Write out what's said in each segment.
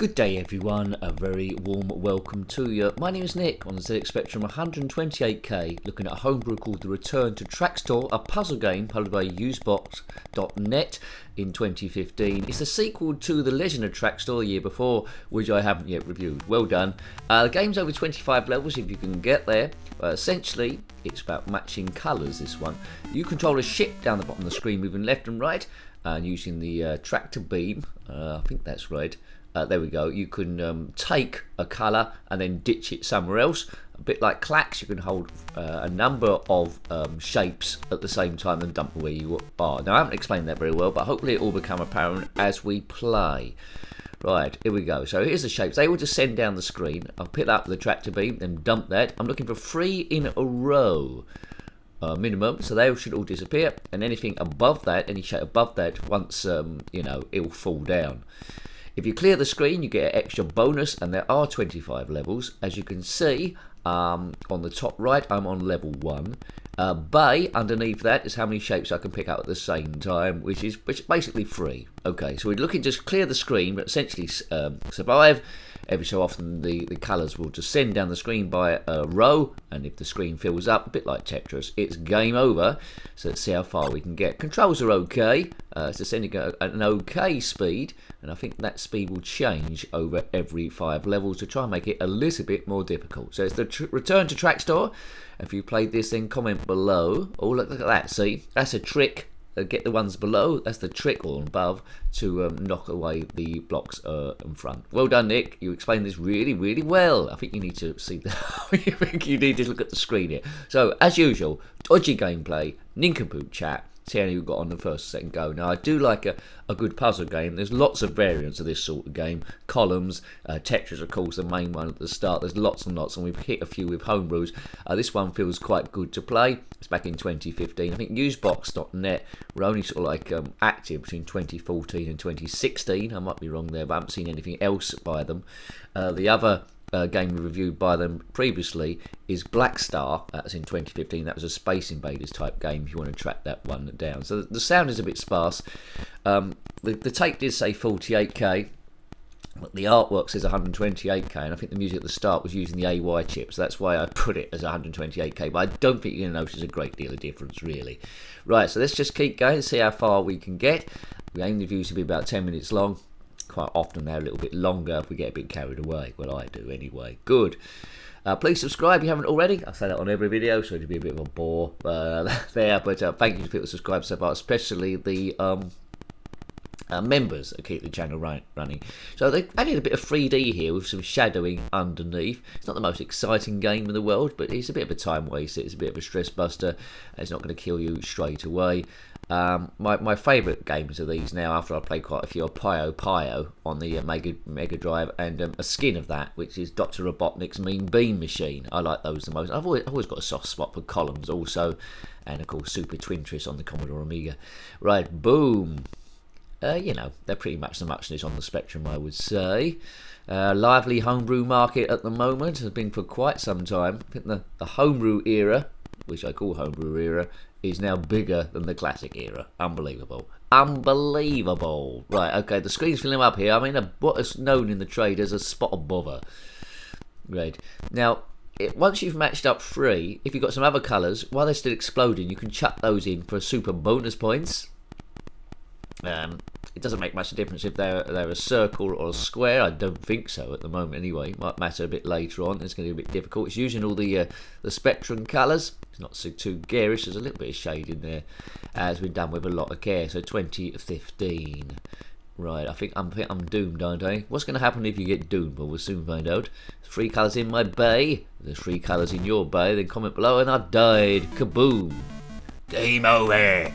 Good day everyone, a very warm welcome to you. My name is Nick on the zxspectrum 128K, looking at a homebrew called the Return to Traxtor, a puzzle game published by usebox.net in 2015. It's a sequel to The Legend of Traxtor the year before, which I haven't yet reviewed. Well done. The game's over 25 levels if you can get there. Essentially, it's about matching colours, this one. You control a ship down the bottom of the screen, moving left and right, and using the tractor beam, I think that's right. There we go. You can take a colour and then ditch it somewhere else. A bit like clacks, you can hold a number of shapes at the same time and dump them where you are. Now, I haven't explained that very well, but hopefully it will become apparent as we play. Right, here we go. So here's the shapes. They will descend down the screen. I'll pick up the tractor beam, then dump that. I'm looking for 3 in a row. Minimum, so they should all disappear. And anything above that, any shape above that, once, it will fall down. If you clear the screen, you get an extra bonus, and there are 25 levels. As you can see, on the top right, I'm on level 1. Bay, underneath that, is how many shapes I can pick up at the same time, which is basically 3. Okay, so we're looking to just clear the screen, but essentially survive. Every so often, the colours will descend down the screen by a row, and if the screen fills up, a bit like Tetris, it's game over. So let's see how far we can get. Controls are okay. It's descending at an okay speed, and I think that speed will change over every 5 levels to try and make it a little bit more difficult. So it's the Return to Traxtor. If you played this, then comment below. Oh, look at that. See, that's a trick. Get the ones below, that's the trick, or above, to knock away the blocks in front. Well done, Nick. You explained this really, really well. I think you need to see I think you need to look at the screen here. So, as usual, dodgy gameplay, nincompoop chat. See how you got on the first second go. Now, I do like a good puzzle game. There's lots of variants of this sort of game. Columns, Tetris, of course, the main one at the start. There's lots and lots, and we've hit a few with homebrews. This one feels quite good to play. It's back in 2015. I think usebox.net were only sort of like active between 2014 and 2016. I might be wrong there, but I haven't seen anything else by them. The other game we reviewed by them previously is Black Star. That's in 2015. That was a Space Invaders type game if you want to track that one down. So the sound is a bit sparse. The tape did say 48k, but the artwork says 128k, and I think the music at the start was using the AY chip, so that's why I put it as 128k, but I don't think you're going to notice a great deal of difference really. Right, so let's just keep going and see how far we can get. We aim the views to be about 10 minutes long. Quite often they're a little bit longer if we get a bit carried away. Well, I do anyway. Good. Please subscribe if you haven't already. I say that on every video, so it'll be a bit of a bore there. But thank you to people who subscribe so far, especially the members that keep the channel running. So they added a bit of 3D here with some shadowing underneath. It's not the most exciting game in the world, but it's a bit of a time waster. It's a bit of a stress buster. It's not going to kill you straight away. My favourite games are these now, after I played quite a few, are Pio on the Mega Drive, and a skin of that, which is Dr. Robotnik's Mean Bean Machine. I like those the most. I've always got a soft spot for columns also, and of course Super Twintris on the Commodore Amiga. Right, boom. They're pretty much the muchness on the spectrum, I would say. Lively homebrew market at the moment, has been for quite some time. I think the homebrew era, which I call homebrew era, is now bigger than the classic era. Unbelievable. Unbelievable. Right, okay, the screen's filling up here. I'm in what is known in the trade as a spot of bother. Right. Now, once you've matched up 3, if you've got some other colours, while they're still exploding, you can chuck those in for super bonus points. It doesn't make much difference if they're a circle or a square. I don't think so at the moment anyway. Might matter a bit later on. It's going to be a bit difficult. It's using all the spectrum colours. It's not too garish. There's a little bit of shade in there. It's been done with a lot of care. So 2015. Right, I think I'm doomed, aren't I? What's going to happen if you get doomed? Well, we'll soon find out. 3 colours in my bay. There's 3 colours in your bay. Then comment below, and I've died. Kaboom. Game over.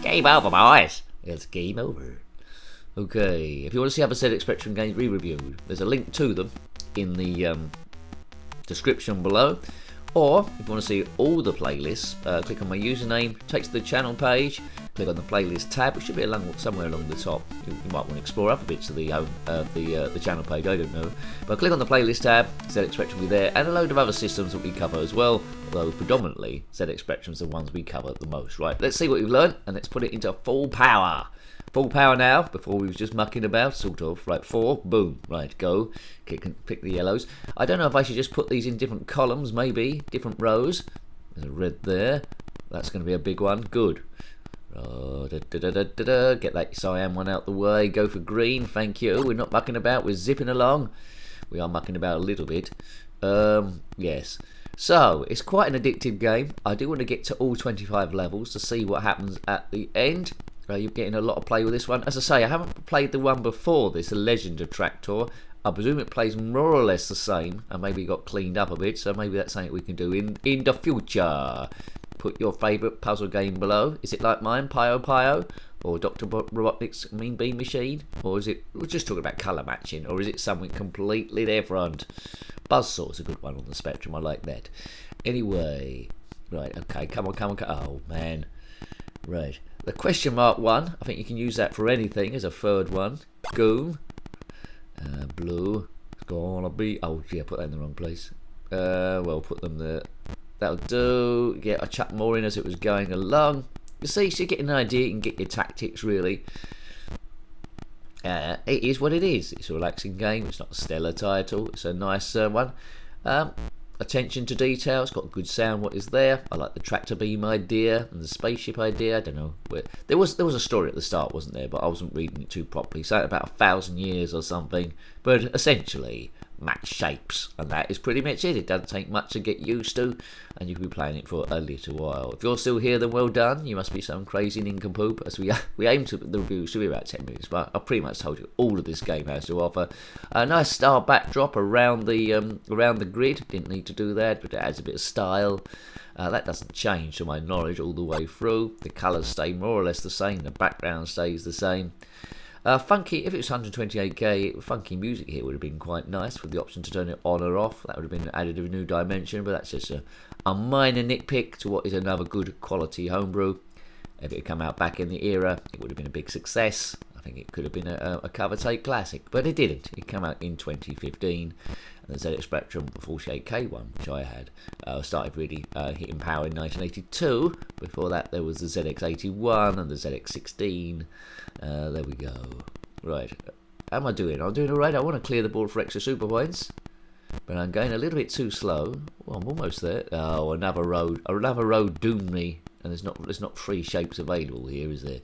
Game over, boys. It's game over. Okay, if you want to see other zxspectrum games re-reviewed, there's a link to them in the description below. Or, if you want to see all the playlists, click on my username, takes to the channel page, click on the playlist tab, which should be somewhere along the top. You might want to explore other bits of the channel page, I don't know. But click on the playlist tab, zxspectrum will be there, and a load of other systems that we cover as well, although predominantly zxspectrum's the ones we cover the most. Right, let's see what we've learned, and let's put it into full power. Full power now, before we was just mucking about, sort of. Right, 4, boom, right, go. Pick the yellows. I don't know if I should just put these in different columns, maybe, different rows. There's a red there. That's going to be a big one. Good. Oh, get that cyan one out the way. Go for green, thank you. We're not mucking about, we're zipping along. We are mucking about a little bit. Yes. So, it's quite an addictive game. I do want to get to all 25 levels to see what happens at the end. You're getting a lot of play with this one. As I say, I haven't played the one before this, the Legend of Traxtor. I presume it plays more or less the same, and maybe got cleaned up a bit, so maybe that's something we can do in the future. Put your favourite puzzle game below. Is it like mine, Pio Pio? Or Dr. Robotnik's Mean Bean Machine? Or is it, we're just talking about colour matching, or is it something completely different? Buzzsaw's a good one on the Spectrum, I like that. Anyway, right, okay, come on. Oh, man. Right, the question mark one, I think you can use that for anything as a third one. Goom. Blue. It's gonna be, oh, yeah, put that in the wrong place. Well, put them there. That'll do. Yeah, I chucked more in as it was going along. You see, so you get an idea, you can get your tactics, really. It is what it is. It's a relaxing game. It's not a stellar title. It's a nice one. Attention to detail. It's got good sound. What is there? I like the tractor beam idea and the spaceship idea. I don't know where. There was a story at the start, wasn't there? But I wasn't reading it too properly. So about 1,000 years or something. But essentially, match shapes, and that is pretty much it. It doesn't take much to get used to, and you can be playing it for a little while. If you're still here, then well done. You must be some crazy nincompoop, as we aim to, the review should be about 10 minutes, but I pretty much told you all of this game has to offer. A nice star backdrop around the grid. Didn't need to do that, but it adds a bit of style. That doesn't change to my knowledge all the way through. The colours stay more or less the same. The background stays the same. Funky, if it was 128k, funky music here would have been quite nice with the option to turn it on or off. That would have been added a new dimension, but that's just a minor nitpick to what is another good quality homebrew. If it had come out back in the era, it would have been a big success. I think it could have been a cover take classic, but it didn't. It came out in 2015, and the ZxSpectrum 48k one, which I had, started really hitting power in 1982. Before that, there was the ZX81 and the ZX16. There we go. Right, how am I doing? I'm doing alright. I want to clear the board for extra super points, but I'm going a little bit too slow. Well, I'm almost there. Oh, another road doomed me, and there's not 3 shapes available here, is there?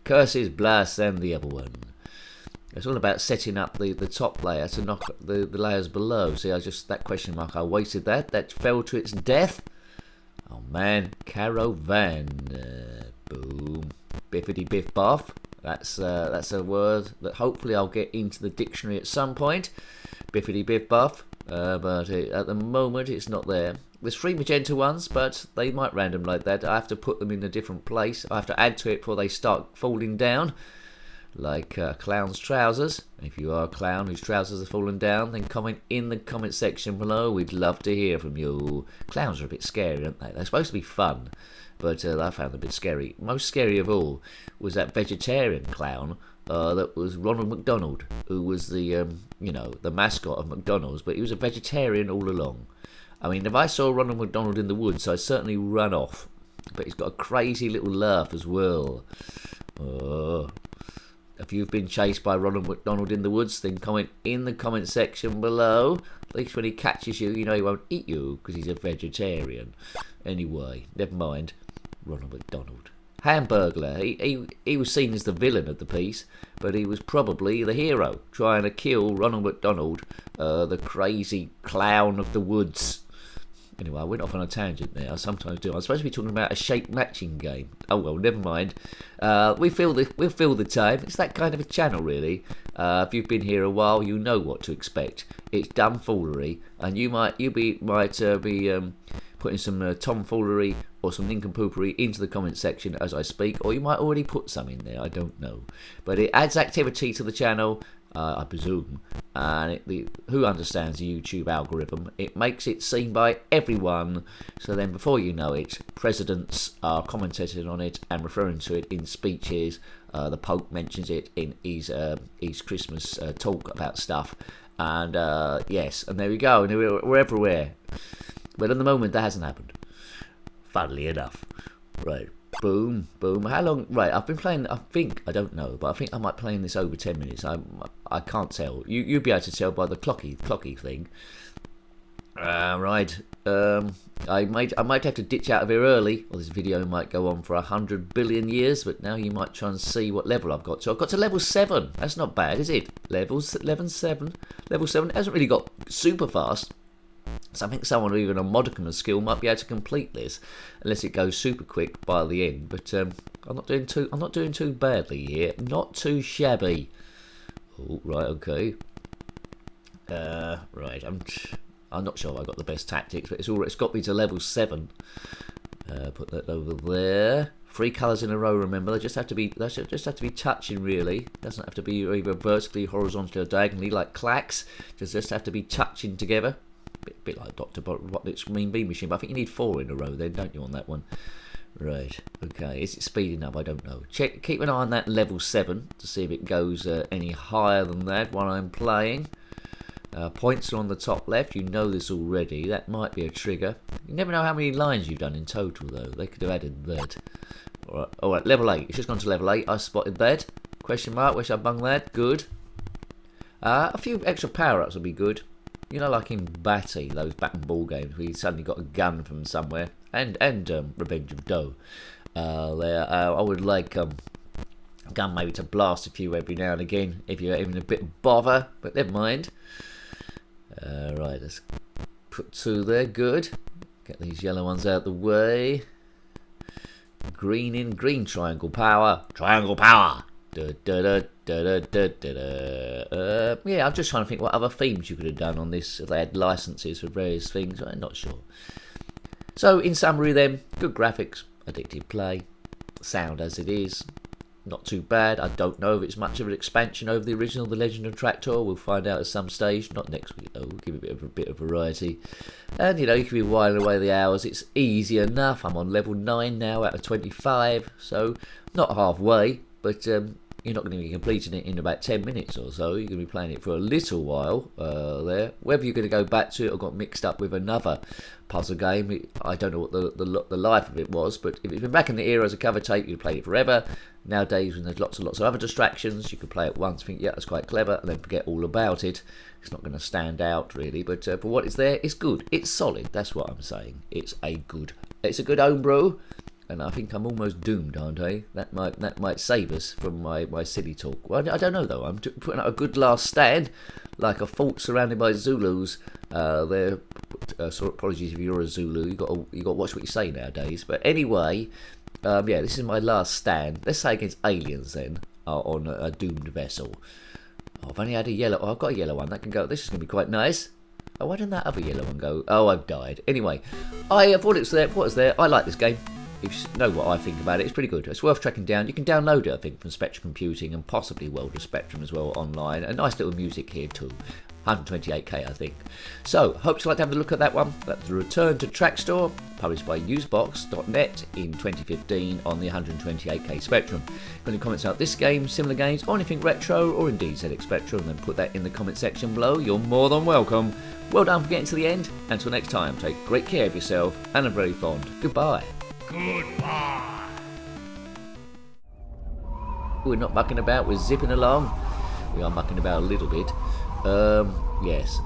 Curses, blasts, and the other one. It's all about setting up the top layer to knock the layers below. See, that question mark, I wasted that fell to its death. Oh man, caravan. Boom. Biffity biff boff. That's a word that hopefully I'll get into the dictionary at some point. Biffity biff boff. But at the moment it's not there. There's 3 magenta ones, but they might random like that. I have to put them in a different place. I have to add to it before they start falling down. Like clown's trousers. If you are a clown whose trousers have fallen down, then comment in the comment section below. We'd love to hear from you. Clowns are a bit scary, aren't they? They're supposed to be fun, but I found them a bit scary. Most scary of all was that vegetarian clown that was Ronald McDonald, who was the the mascot of McDonald's, but he was a vegetarian all along. I mean, if I saw Ronald McDonald in the woods, I'd certainly run off. But he's got a crazy little laugh as well. If you've been chased by Ronald McDonald in the woods, then comment in the comment section below. At least when he catches you, you know he won't eat you because he's a vegetarian. Anyway, never mind. Ronald McDonald. Hamburglar. He was seen as the villain of the piece, but he was probably the hero, trying to kill Ronald McDonald, the crazy clown of the woods. Anyway, I went off on a tangent there. I sometimes do. I'm supposed to be talking about a shape matching game. Oh well, never mind. We'll fill the time. It's that kind of a channel, really. If you've been here a while, you know what to expect. It's dumb foolery, and you might be putting some tomfoolery or some nincompoopery into the comment section as I speak, or you might already put some in there. I don't know, but it adds activity to the channel. I presume, and who understands the YouTube algorithm? It makes it seen by everyone, so then before you know it, presidents are commentating on it and referring to it in speeches. The Pope mentions it in his Christmas talk about stuff, and yes, and there we go, and we're everywhere. But at the moment, that hasn't happened, funnily enough. Right. Boom, boom. How long? Right, I've been playing. I think I don't know, but I think I might play in this over 10 minutes. I can't tell. You'll be able to tell by the clocky thing. Right. I might have to ditch out of here early, or this video might go on for 100 billion years. But now you might try and see what level I've got to. I've got to level 7. That's not bad, is it? Level 7. Level 7 hasn't really got super fast. So I think someone with even a modicum of skill might be able to complete this, unless it goes super quick by the end. But I'm not doing too badly here. Not too shabby. Oh, right, okay. Right, I'm not sure I got the best tactics, but it's got me to level 7. Put that over there. 3 colours in a row. Remember, they just have to be touching. Really, doesn't have to be either vertically, horizontally, or diagonally like clacks. Just have to be touching together. Bit like Dr. Robotnik's Mean Bean Machine, but I think you need 4 in a row then, don't you, on that one? Right, okay. Is it speeding up? I don't know. Keep an eye on that level 7 to see if it goes any higher than that while I'm playing. Points are on the top left. You know this already. That might be a trigger. You never know how many lines you've done in total, though. They could have added that. Alright, level 8. It's just gone to level 8. I spotted that. Question mark. Wish I bunged that. Good. A few extra power-ups would be good. You know, like in Batty, those bat and ball games where you suddenly got a gun from somewhere, and Revenge of Doe. I would like a gun maybe to blast a few every now and again if you're having a bit of bother, but never mind. Right, let's put 2 there. Good. Get these yellow ones out of the way. Green in, green triangle power. Triangle power. Yeah, I'm just trying to think what other themes you could have done on this if they had licenses for various things. I'm not sure. So, in summary then, good graphics, addictive play, sound as it is, not too bad. I don't know if it's much of an expansion over the original The Legend of Traxtor. We'll find out at some stage, not next week though. We'll give it a bit of variety. And you know, you can be whiling away the hours. It's easy enough. I'm on level 9 now out of 25, so not halfway, but you're not going to be completing it in about 10 minutes or so. You're going to be playing it for a little while there. Whether you're going to go back to it or got mixed up with another puzzle game, I don't know what the life of it was, but if it's been back in the era as a cover tape, you'd played it forever. Nowadays, when there's lots of other distractions, you could play it once, think, yeah, that's quite clever, and then forget all about it. It's not going to stand out, really, but for what is there, it's good. It's solid, that's what I'm saying. It's a good homebrew. And I think I'm almost doomed, aren't I? That might save us from my silly talk. Well, I don't know though. I'm putting out a good last stand, like a fort surrounded by Zulus. So apologies if you're a Zulu. You got to watch what you say nowadays. But anyway, yeah, this is my last stand. Let's say against aliens then, on a doomed vessel. Oh, I've only had a yellow. Oh, I've got a yellow one that can go. This is going to be quite nice. Oh, why didn't that other yellow one go? Oh, I've died. Anyway, I thought it's there. What was there? I like this game. If you know what I think about it, it's pretty good. It's worth tracking down. You can download it, I think, from Spectrum Computing and possibly World of Spectrum as well online. A nice little music here too. 128k, I think. So, hope you like to have a look at that one. That's the Return to Traxtor, published by usebox.net in 2015 on the 128k Spectrum. Got any comments about this game, similar games, or anything retro, or indeed ZX Spectrum, then put that in the comment section below. You're more than welcome. Well done for getting to the end. Until next time, take great care of yourself, and a very fond goodbye. Goodbye. We're not mucking about, we're zipping along. We are mucking about a little bit. Yes.